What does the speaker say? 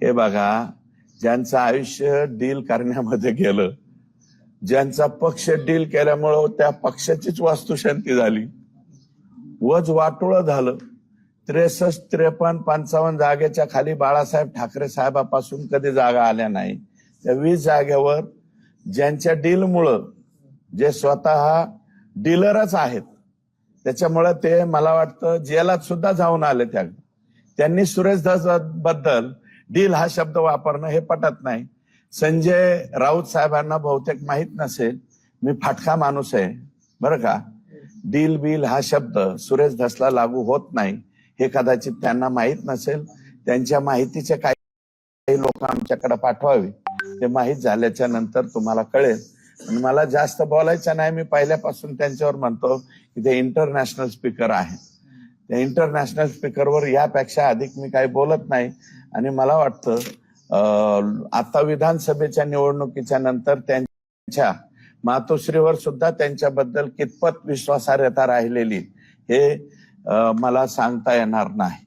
हे बघा, ज्यांचं आयुष्य डील करण्यामध्ये गेलं, ज्यांचा पक्ष डील केल्यामुळं त्या पक्षाचीच वास्तुशांती झाली, वज वाटोळं झालं. 63, 53, 55 जागेच्या खाली बाळासाहेब ठाकरे साहेबापासून कधी जागा आल्या नाही. त्या 20 जागेवर ज्यांच्या डीलमुळं, जे स्वतः डीलरच आहेत, त्याच्यामुळे ते मला वाटतं जेलात सुद्धा जाऊन आले. त्यांनी सुरेश धस बद्दल डील हा शब्द वापरणं हे पटत नाही. संजय राऊत साहेबांना बहुतेक माहित नसेल, मी फाटका माणूस आहे बरं का. डील बिल हा शब्द सुरेश धसला लागू होत नाही हे कदाचित त्यांना माहित नसेल. त्यांच्या माहितीचे काही लोक आमच्याकडे पाठवावे, ते माहीत झाल्याच्या नंतर तुम्हाला कळेल. आणि मला जास्त बोलायचं नाही, मी पहिल्यापासून त्यांच्यावर म्हणतो की ते इंटरनॅशनल स्पीकर आहे. त्या इंटरनॅशनल स्पीकरवर यापेक्षा अधिक मी काही बोलत नाही. आणि मला वाटतं आता विधानसभेच्या निवडणुकीच्या नंतर त्यांच्या मातोश्रीवर सुद्धा त्यांच्याबद्दल कितपत विश्वासार्हता राहिलेली हे मला सांगता येणार नाही.